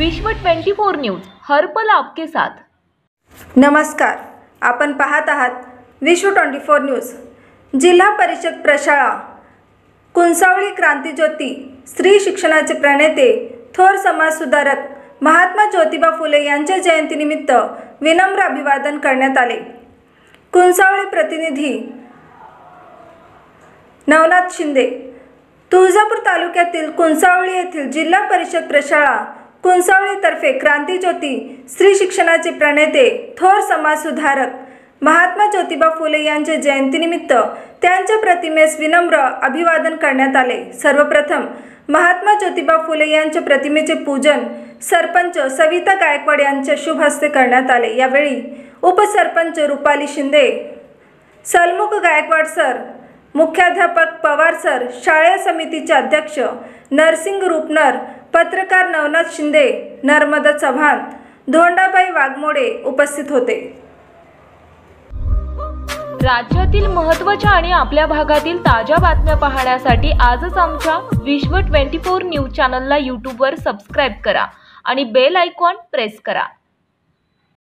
विश्व 24 न्यूज हर पल आपके साथ। नमस्कार, आपण पाहत आहात विश्व 24 न्यूज। जिल्हा परिषद प्रशाळा कुंसावळी क्रांतिज्योती स्त्री शिक्षणाचे प्रणेते थोर समाजसुधारक महात्मा ज्योतिबा फुले यांच्या जयंतीनिमित्त विनम्र अभिवादन करण्यात आले। कुंसावळी प्रतिनिधी नवनाथ शिंदे। तुळजापूर तालुक्यातील कुंसावळी येथील जिल्हा परिषद प्रशाळा कुंसावळीतर्फे क्रांतिज्योती स्त्री शिक्षणाचे प्रणेते थोर समाजसुधारक महात्मा ज्योतिबा फुले यांच्या जयंतीनिमित्त त्यांच्या प्रतिमेस विनम्र अभिवादन करण्यात आले। सर्वप्रथम महात्मा ज्योतिबा फुले यांच्या प्रतिमेचे पूजन सरपंच सविता गायकवाड यांच्या शुभ हस्ते करण्यात आले। यावेळी उपसरपंच रुपाली शिंदे, सलमुख गायकवाड सर, मुख्याध्यापक पवार सर, शाळा समितीचे अध्यक्ष नरसिंग रूपनर, पत्रकार नवनाथ शिंदे, नर्मदा चव्हाण, धोंडाबाई वाघमोडे उपस्थित होते। राज्यातील महत्त्वाच्या आणि आपल्या भागातील ताज्या बातम्या पाहण्यासाठी आजच आमच्या विश्व 24 न्यूज चॅनलला YouTube वर सबस्क्राइब करा आणि बेल आयकॉन प्रेस करा।